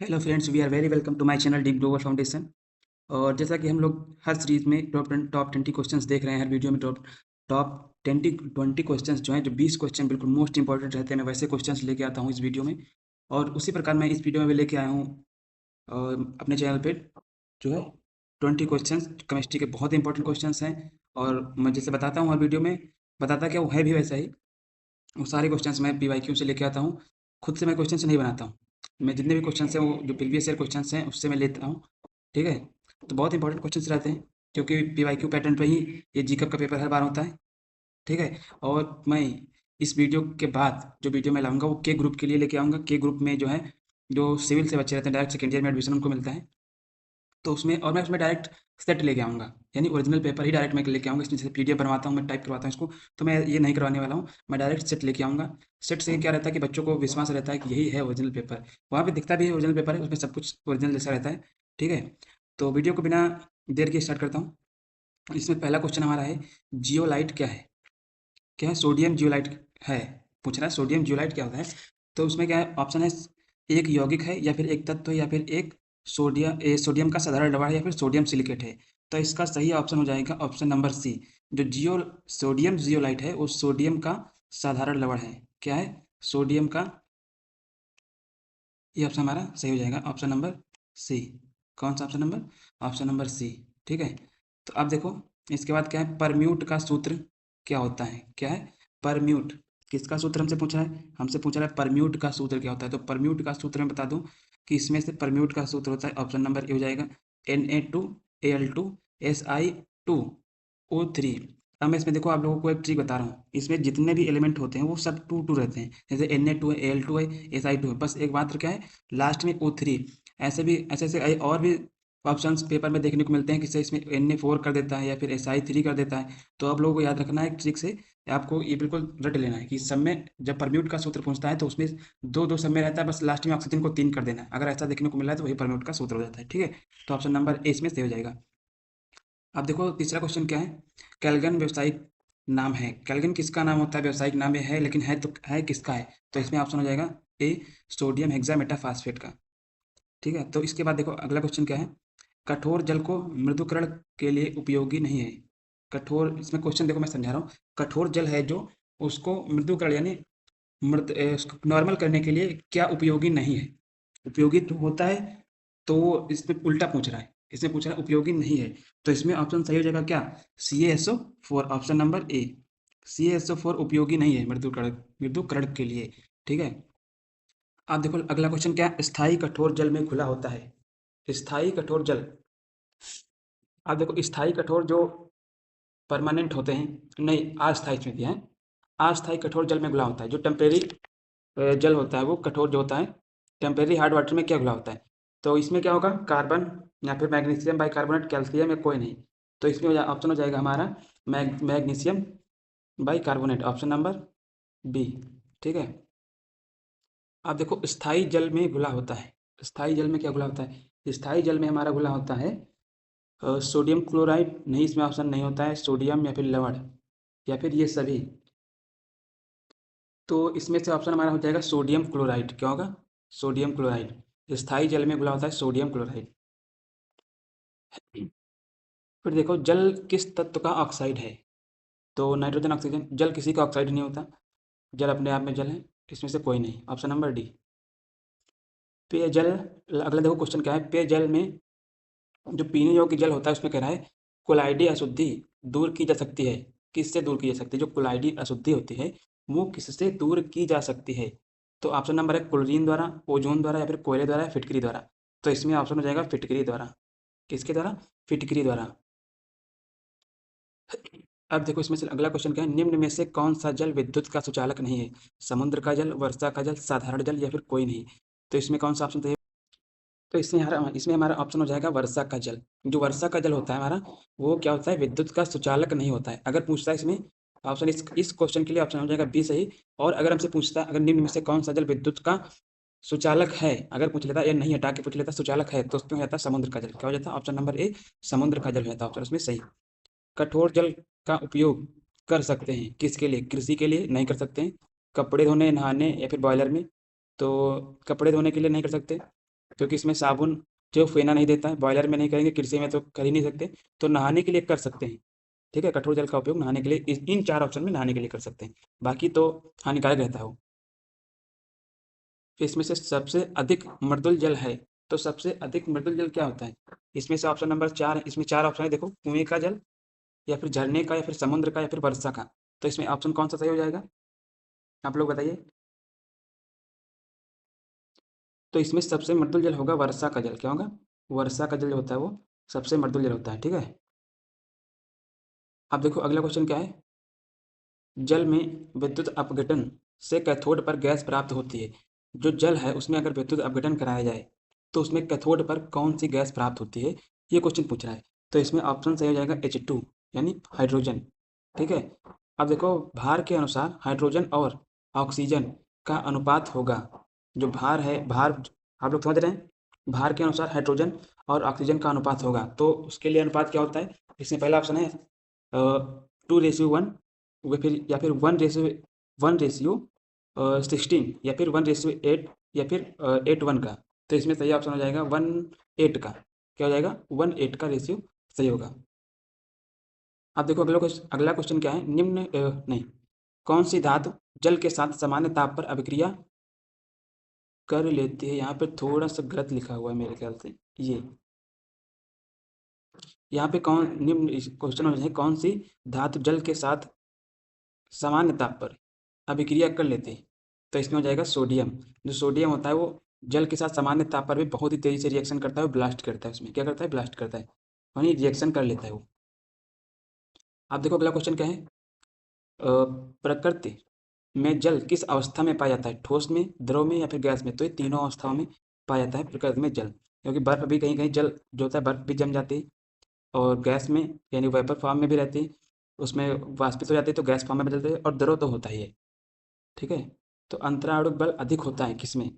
Hello friends, we are very welcome to my channel Deep global foundation. और जैसा कि हम लोग हर सीरीज में टॉप 20 क्वेश्चंस देख रहे हैं, हर वीडियो में टॉप टॉप 20 क्वेश्चंस जो हैं, जो 20 क्वेश्चन बिल्कुल मोस्ट इंपॉर्टेंट रहते हैं, मैं वैसे क्वेश्चंस लेके आता हूँ इस वीडियो में। और उसी प्रकार मैं इस वीडियो में भी लेके आया हूँ अपने चैनल पे जो है 20 क्वेश्चंस केमिस्ट्री के बहुत इंपॉर्टेंट क्वेश्चंस हैं। और मैं जैसे बताता हूँ हर वीडियो में, बताता क्या वो है भी वैसा ही। वो सारे क्वेश्चंस मैं पीवाईक्यू से लेके आता हूँ। खुद से मैं क्वेश्चंस नहीं बनाता हूँ। मैं जितने भी क्वेश्चंस हैं वो जो प्रीवियस ईयर क्वेश्चंस हैं उससे मैं लेता हूँ। ठीक है। तो बहुत इंपॉर्टेंट क्वेश्चंस रहते हैं, क्योंकि पीवाईक्यू पैटर्न पे ही ये जीकअप का पेपर हर बार होता है। ठीक है। और मैं इस वीडियो के बाद जो वीडियो मैं लाऊंगा वो के ग्रुप के लिए लेके आऊँगा। के ग्रुप में जो है, जो सिविल से बच्चे रहते हैं, डायरेक्ट सेकेंड ईयर में एडमिशन उनको मिलता है। तो उसमें और मैं उसमें डायरेक्ट सेट लेके आऊँगा, यानी ओरिजिनल पेपर ही डायरेक्ट मैं लेके आऊँगा। इसमें जैसे पीडीएफ बनवाता हूँ, मैं टाइप करवाता हूँ इसको, तो मैं ये नहीं करवाने वाला हूँ। मैं डायरेक्ट सेट लेके आऊँगा। सेट से क्या रहता है कि बच्चों को विश्वास रहता है कि यही है ओरिजिनल पेपर। वहाँ पे दिखता भी है ओरिजिनल पेपर है, उसमें सब कुछ ओरिजिनल जैसा रहता है। ठीक है। तो वीडियो को बिना देर के स्टार्ट करता हूँ। इसमें पहला क्वेश्चन हमारा है, जियोलाइट क्या है? क्या है? सोडियम जियोलाइट है। पूछ रहा है सोडियम जियोलाइट क्या होता है। तो उसमें क्या है, ऑप्शन है, एक यौगिक है, या फिर एक तत्व है, या फिर एक सोडियम का साधारण लवण है, या फिर सोडियम सिलिकेट है। तो इसका सही ऑप्शन हो जाएगा ऑप्शन नंबर सी। जो सोडियम जियोलाइट है वो सोडियम का साधारण लवण है। क्या है? सोडियम का। ये ऑप्शन हमारा सही हो जाएगा, ऑप्शन नंबर सी। कौन सा option number? Option number C. ठीक है। तो अब देखो, इसके बाद क्या है, परम्यूट का सूत्र क्या होता है? क्या है? परम्यूट। किसका सूत्र हमसे पूछ रहा है? हमसे पूछ रहा है परम्यूट का सूत्र क्या होता है। तो परम्यूट का सूत्र मैं बता दूं कि इसमें से परम्यूट का सूत्र होता है, ऑप्शन नंबर ए हो जाएगा, Na2Al2Si2O3। अब मैं इसमें देखो आप लोगों को एक ट्रिक बता रहा हूँ, इसमें जितने भी एलिमेंट होते हैं वो सब टू टू रहते हैं। जैसे Na2 है, Al2 है, Si2 है, बस एक मात्र क्या है, लास्ट में O3। ऐसे भी ऐसे ऐसे और भी ऑप्शंस पेपर में देखने को मिलते हैं, किसी इसमें Na4 कर देता है या फिर Si3 कर देता है। तो आप लोगों को याद रखना है एक ट्रिक से, आपको ये बिल्कुल रट लेना है कि सब में जब परम्यूट का सूत्र पूछता है तो उसमें दो दो सब में रहता है, बस लास्ट में ऑक्सीजन को 3 कर देना है। अगर ऐसा देखने को मिला है तो वही परम्यूट का सूत्र हो जाता है। ठीक है। तो ऑप्शन नंबर ए इसमें सही हो जाएगा। अब देखो तीसरा क्वेश्चन क्या है, कैल्गन व्यावसायिक नाम है। कैल्गन किसका नाम होता है? व्यावसायिक नाम ये है, लेकिन है तो है किसका है? तो इसमें ऑप्शन हो जाएगा ए, सोडियम हेक्सामेटाफॉस्फेट का। ठीक है। तो इसके बाद देखो अगला क्वेश्चन क्या है, कठोर जल को मृदुकरण के लिए उपयोगी नहीं है। कठोर, इसमें क्वेश्चन देखो मैं समझा रहा हूँ। कठोर जल है जो, उसको मृदुकरण यानी नॉर्मल करने के लिए क्या उपयोगी नहीं है? उपयोगी तो होता है। तो वो इसमें उल्टा पूछ रहा है, इसमें पूछ रहा है उपयोगी नहीं है। तो इसमें ऑप्शन सही हो जाएगा क्या, CaSO4, option number A. CaSO4 उपयोगी नहीं है मृदुकरण के लिए। ठीक है। आप देखो अगला क्वेश्चन क्या है, स्थायी कठोर जल में घुला होता है। स्थायी कठोर जल। आप देखो स्थायी कठोर जो परमानेंट होते हैं, नहीं अस्थायी इसमें दिया है। अस्थायी कठोर जल में घुला होता है। जो टेम्परेरी जल होता है वो कठोर जो होता है, टेम्परेरी हार्ड वाटर में क्या घुला होता है? तो इसमें क्या होगा, कार्बन या फिर मैग्नीशियम बाइकार्बोनेट, कैल्शियम या कोई नहीं। तो इसमें ऑप्शन हो जाएगा हमारा magnesium bicarbonate, option number B. ठीक है। आप देखो स्थायी जल में घुला होता है। स्थायी जल में क्या घुला होता है? स्थायी जल में हमारा घुला होता है सोडियम क्लोराइड, नहीं इसमें ऑप्शन नहीं होता है, सोडियम या फिर लवण, या फिर ये सभी। तो इसमें से ऑप्शन हमारा हो जाएगा सोडियम क्लोराइड। क्या होगा? Sodium chloride. स्थायी जल में घुला होता है सोडियम क्लोराइड। फिर देखो, जल किस तत्व का ऑक्साइड है? तो नाइट्रोजन, ऑक्सीजन। जल किसी का ऑक्साइड नहीं होता, जल अपने आप में जल है। इसमें से कोई नहीं, ऑप्शन नंबर डी। पेयजल। अगला देखो क्वेश्चन क्या है, पेयजल में जो पीने योग्य जल होता है उसमें कह रहा है, कोलाइडी अशुद्धि दूर की जा सकती है। किससे दूर की जा सकती है? जो कोलाइडी अशुद्धि होती है वो किससे दूर की जा सकती है? तो ऑप्शन नंबर है क्लोरीन द्वारा, ओजोन द्वारा, या फिर कोयले द्वारा, या फिटकरी द्वारा। तो इसमें ऑप्शन हो जाएगा फिटकरी द्वारा। किसके द्वारा? फिटकरी द्वारा। अब देखो इसमें से अगला क्वेश्चन क्या है, निम्न में से कौन सा जल विद्युत का सुचालक नहीं है? समुद्र का जल, वर्षा का जल, साधारण जल, या फिर कोई नहीं। तो इसमें कौन सा ऑप्शन सही है? तो इसमें हमारा ऑप्शन हो जाएगा वर्षा का जल। जो वर्षा का जल होता है हमारा, वो क्या होता है, विद्युत का सुचालक नहीं होता है। अगर पूछता है इसमें ऑप्शन, इस क्वेश्चन के लिए ऑप्शन हो जाएगा बी सही। और अगर हमसे पूछता है, अगर निम्न में से कौन सा जल विद्युत का सुचालक है, अगर पूछ लेता या नहीं हटा के पूछ लेता सुचालक है, तो उसमें हो जाता समुद्र का जल। क्या हो जाता? ऑप्शन नंबर ए, समुद्र का जल हो जाता ऑप्शन उसमें सही। कठोर जल का उपयोग कर सकते हैं किसके लिए? कृषि के लिए नहीं कर सकते हैं, कपड़े धोने, नहाने, या फिर बॉयलर में। तो कपड़े धोने के लिए नहीं कर सकते, क्योंकि इसमें साबुन जो फेना नहीं देता है, बॉयलर में नहीं करेंगे, कृषि में तो कर ही नहीं सकते, तो नहाने के लिए कर सकते हैं। ठीक है, कठोर जल का उपयोग नहाने के लिए इन 4 ऑप्शन में नहाने के लिए कर सकते हैं, बाकी तो हानिकारक रहता है वो। इसमें से सबसे अधिक मृदुल जल है, तो सबसे अधिक मृदुल जल क्या होता है? इसमें से ऑप्शन नंबर 4 है, इसमें 4 ऑप्शन है, देखो, कुएँ का जल या फिर झरने का या फिर समुद्र का या फिर वर्षा का। तो इसमें ऑप्शन कौन सा सही हो जाएगा? आप लोग बताइए। तो इसमें सबसे मृदुल जल होगा वर्षा का जल। क्या होगा? वर्षा का जल जो होता है वो सबसे मृदुल जल होता है। ठीक है। अब देखो अगला क्वेश्चन क्या है। जल में विद्युत अपघटन से कैथोड पर गैस प्राप्त होती है। जो जल है उसमें अगर विद्युत अपघटन कराया जाए तो उसमें कैथोड पर कौन सी गैस प्राप्त होती है, ये क्वेश्चन पूछ रहा है। तो इसमें ऑप्शन सही हो जाएगा H2, यानी हाइड्रोजन। ठीक है। अब देखो, भार के अनुसार हाइड्रोजन और ऑक्सीजन का अनुपात होगा। जो भार है, भार, आप लोग समझ रहे हैं, भार के अनुसार हाइड्रोजन और ऑक्सीजन का अनुपात होगा, तो उसके लिए अनुपात क्या होता है? इसमें पहला ऑप्शन है 2:1, या फिर 1:16, या फिर 1:8, या फिर 8:1 का। तो इसमें सही ऑप्शन हो जाएगा 1:8 का। क्या हो जाएगा? 1:8 का रेशियो सही होगा। अब देखो अगला क्वेश्चन क्या है। नहीं, कौन सी धातु जल के साथ सामान्य ताप पर अभिक्रिया कर लेती है? यहाँ पे थोड़ा सा गलत लिखा हुआ है मेरे ख्याल से। ये यहाँ पे निम्न क्वेश्चन में है, कौन सी धातु जल के साथ सामान्य ताप पर अभिक्रिया कर लेते हैं? तो इसमें हो जाएगा सोडियम। जो सोडियम होता है वो जल के साथ सामान्य ताप पर भी बहुत ही तेजी से रिएक्शन करता है, ब्लास्ट करता है। उसमें क्या करता है? ब्लास्ट करता है, यानी रिएक्शन कर लेता है वो। आप देखो अगला क्वेश्चन क्या है। प्रकृति में जल किस अवस्था में पाया जाता है? ठोस में, द्रव में या फिर गैस में? तो ये तीनों अवस्थाओं में पाया जाता है प्रकृति में जल, क्योंकि बर्फ भी कहीं कहीं जल जो होता है बर्फ भी जम जाती है, और गैस में यानी वेपर फॉर्म में भी रहती है, उसमें वाष्पित हो जाती है तो गैस फॉर्म में बदलते हैं, और द्रव तो होता ही है। ठीक है। तो अंतराणुक बल अधिक होता है किसमें?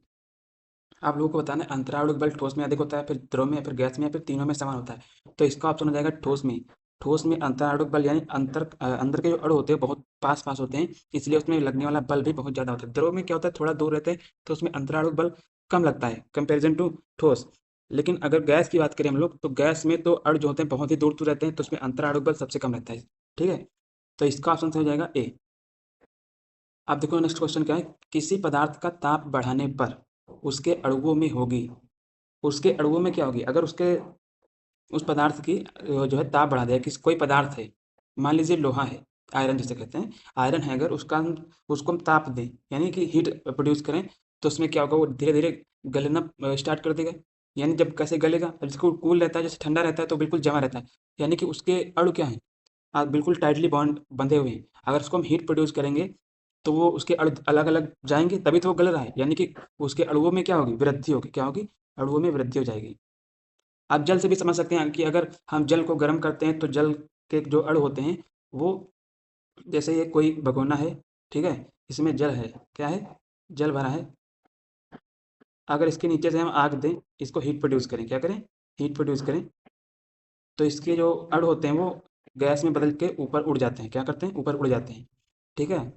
आप लोगों को बताना है, अंतराणुक बल ठोस में अधिक होता है, फिर द्रव में, या फिर गैस में, या फिर तीनों में समान होता है? तो इसका ऑप्शन हो जाएगा ठोस में। ठोस में अंतराणुक बल यानी अंदर के जो अणु होते हैं बहुत पास पास होते हैं, इसलिए उसमें लगने वाला बल भी बहुत ज़्यादा होता है। द्रव में क्या होता है, थोड़ा दूर रहते हैं, तो उसमें अंतराणुक बल कम लगता है कंपेरिजन टू ठोस। लेकिन अगर गैस की बात करें हम लोग, तो गैस में तो अणु जो होते हैं बहुत ही दूर दूर रहते हैं, तो उसमें अंतराणुक बल सबसे कम रहता है। ठीक है। तो इसका ऑप्शन सही हो जाएगा ए। अब देखो नेक्स्ट क्वेश्चन क्या है। किसी पदार्थ का ताप बढ़ाने पर उसके अणुओं में होगी, उसके अणुओं में क्या होगी? अगर उसके उस पदार्थ की जो है ताप बढ़ा दिया, किस कोई पदार्थ है, मान लीजिए लोहा है, आयरन जिसे कहते हैं, आयरन है, अगर उसको हम ताप दें यानी कि हीट प्रोड्यूस करें, तो उसमें क्या होगा? वो धीरे धीरे गलना स्टार्ट कर देगा। यानी जब कैसे गलेगा? जब जिसको कूल रहता है, जैसे ठंडा रहता है तो बिल्कुल जमा रहता है, यानी कि उसके अणु क्या है? बिल्कुल टाइटली बॉन्ड बंधे हुए हैं। अगर उसको हम हीट प्रोड्यूस करेंगे तो वो उसके अणु अलग अलग जाएंगे, तभी तो वो गल रहा है, यानी कि उसके अणुओं में क्या होगी? वृद्धि होगी। क्या होगी? अणुओं में वृद्धि हो जाएगी। आप जल से भी समझ सकते हैं कि अगर हम जल को गर्म करते हैं तो जल के जो अणु होते हैं वो, जैसे ये कोई भगोना है, ठीक है, इसमें जल है, क्या है? जल भरा है। अगर इसके नीचे से हम आग दें, इसको हीट प्रोड्यूस करें, क्या करें? हीट प्रोड्यूस करें, तो इसके जो अणु होते हैं वो गैस में बदल के ऊपर उड़ जाते हैं। क्या करते हैं? ऊपर उड़ जाते हैं। ठीक है।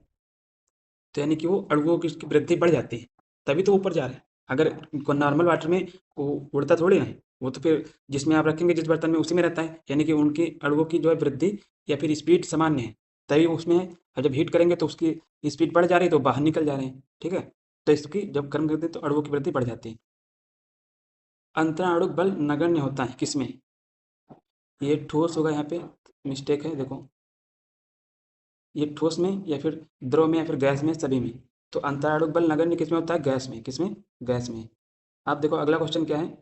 तो यानी कि वो अणुओं की उसकी वृद्धि बढ़ जाती है, तभी तो ऊपर जा रहे हैं। अगर नॉर्मल वाटर में वो उड़ता थोड़ी ना है, वो तो फिर जिसमें आप रखेंगे जिस बर्तन में उसी में रहता है, यानी कि उनकी अणुओं की जो है वृद्धि या फिर स्पीड सामान्य है, तभी वो उसमें है। और जब हीट करेंगे तो उसकी स्पीड बढ़ जा रही है तो बाहर निकल जा रहे हैं। ठीक है। तो इसकी जब गर्म करते हैं तो अणुओं की वृद्धि बढ़ जाती है। अंतराणुक बल नगण्य होता है किसमें? ये ठोस होगा, यहाँ पे मिस्टेक है, देखो, ये ठोस में या फिर द्रव में या फिर गैस में, सभी में। तो अंतराणुक बल नगण्य किसमें होता है? गैस में। किसमें? गैस में। आप देखो अगला क्वेश्चन क्या है।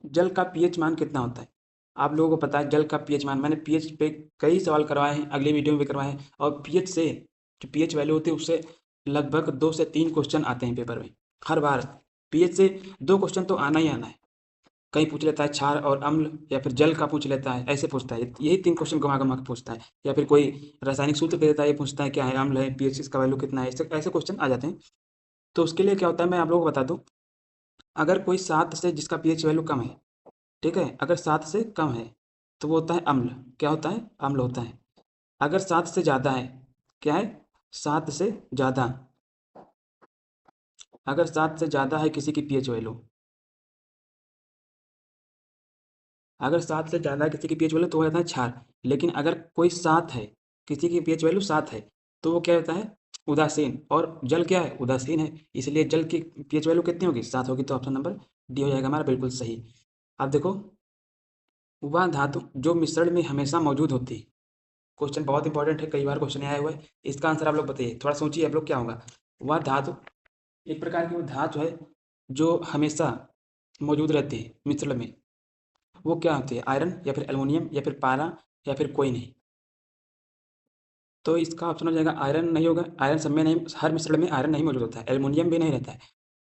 जल का पीएच मान कितना होता है? आप लोगों को पता है जल का पीएच मान, मैंने पीएच पे कई सवाल करवाए हैं, अगले वीडियो में भी करवाए हैं, और पीएच से जो पीएच वैल्यू होती है उससे लगभग 2 से 3 क्वेश्चन आते हैं पेपर में हर बार। पीएच से 2 क्वेश्चन तो आना ही आना है। कहीं पूछ लेता है क्षार और अम्ल, या फिर जल का पूछ लेता है, ऐसे पूछता है, यही 3 क्वेश्चन घुमा घुमा के पूछता है। या फिर कोई रासायनिक सूत्र दे देता है, ये पूछता है क्या है, अम्ल है, पीएच इसका वैल्यू कितना है, ऐसे ऐसे क्वेश्चन आ जाते हैं। तो उसके लिए क्या होता है मैं आप लोगों को बता दूं। अगर कोई 7 से जिसका पीएच वैल्यू कम है, ठीक है, अगर 7 से कम है तो वो होता है अम्ल। क्या होता है? अम्ल होता है। अगर 7 से ज़्यादा है, क्या है? 7 से ज़्यादा, अगर 7 से ज़्यादा है किसी की पीएच वैल्यू, अगर 7 से ज़्यादा है किसी की पीएच वैल्यू तो हो जाता है क्षार। लेकिन अगर कोई 7 है, किसी की पीएच वैल्यू 7 है, तो वो क्या होता है? उदासीन। और जल क्या है? उदासीन है। इसलिए जल की पीएच वैल्यू कितनी होगी? 7 होगी। तो ऑप्शन नंबर डी हो जाएगा हमारा बिल्कुल सही। अब देखो, वह धातु जो मिश्रण में हमेशा मौजूद होती है। क्वेश्चन बहुत इंपॉर्टेंट है, कई बार क्वेश्चन आया हुआ है। इसका आंसर आप लोग बताइए, थोड़ा सोचिए आप लोग क्या होगा। वह धातु, एक प्रकार की वो धातु है जो हमेशा मौजूद रहती है मिश्रण में। वो क्या होती है? आयरन या फिर एल्युमिनियम या फिर पारा या फिर कोई नहीं। तो इसका ऑप्शन हो जाएगा आयरन नहीं होगा। आयरन सब में नहीं, हर मिश्रण में आयरन नहीं मौजूद होता है। एल्युमिनियम भी नहीं रहता है।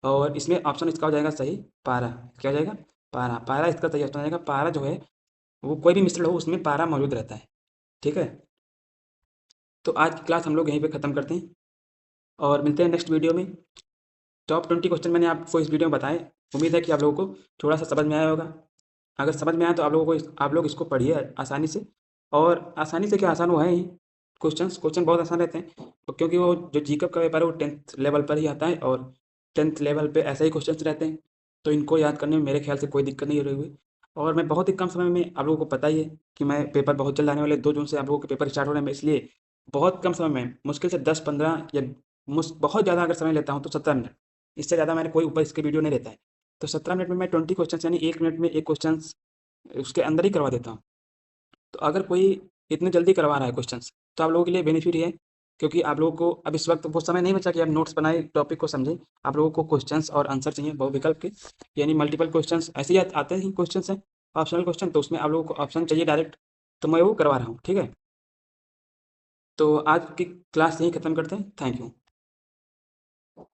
और इसमें ऑप्शन इसका हो जाएगा सही पारा। क्या हो जाएगा? पारा। पारा इसका सही ऑप्शन हो जाएगा। पारा जो है वो कोई भी मिश्रण हो उसमें पारा मौजूद रहता है। ठीक है। तो आज की क्लास हम लोग यहीं पे ख़त्म करते हैं और मिलते हैं नेक्स्ट वीडियो में। टॉप 20 क्वेश्चन मैंने आपको इस वीडियो में बताए। उम्मीद है कि आप लोगों को थोड़ा सा समझ में आया होगा। अगर समझ में आया तो आप लोगों को आप लोग इसको पढ़िए आसानी से। और आसानी से क्या, आसान हुआ है ही। क्वेश्चन बहुत आसान रहते हैं तो, क्योंकि वो जो जीके का पेपर है वो 10th लेवल पर ही आता है और 10th लेवल पे ऐसे ही क्वेश्चन रहते हैं। तो इनको याद करने में मेरे ख्याल से कोई दिक्कत नहीं हो रही हुई। और मैं बहुत ही कम समय में, आप लोगों को पता ही है कि मैं पेपर बहुत जल्द आने वाले 2 जून से आप लोगों के पेपर स्टार्ट हो रहे हैं, इसलिए बहुत कम समय में, मुश्किल से 10-15 या बहुत ज़्यादा अगर समय लेता हूँ तो 17 मिनट, इससे ज़्यादा मैंने कोई ऊपर इसके वीडियो नहीं रहता है। तो 17 मिनट में मैं 20 क्वेश्चन यानी 1 मिनट में एक क्वेश्चन उसके अंदर ही करवा देता हूँ। तो अगर कोई इतनी जल्दी करवा रहा है क्वेश्चंस, तो आप लोगों के लिए बेनिफिट ही है। क्योंकि आप लोगों को अब इस वक्त वो समय नहीं बचा कि आप नोट्स बनाए टॉपिक को समझें। आप लोगों को क्वेश्चंस और आंसर चाहिए बहुविकल्प के, यानी मल्टीपल क्वेश्चंस ऐसे ही आते ही क्वेश्चंस हैं ऑप्शनल क्वेश्चन, तो उसमें आप लोगों को ऑप्शन चाहिए डायरेक्ट। तो मैं वो करवा रहा हूँ। ठीक है। तो आज की क्लास यहीं ख़त्म करते हैं। Thank you.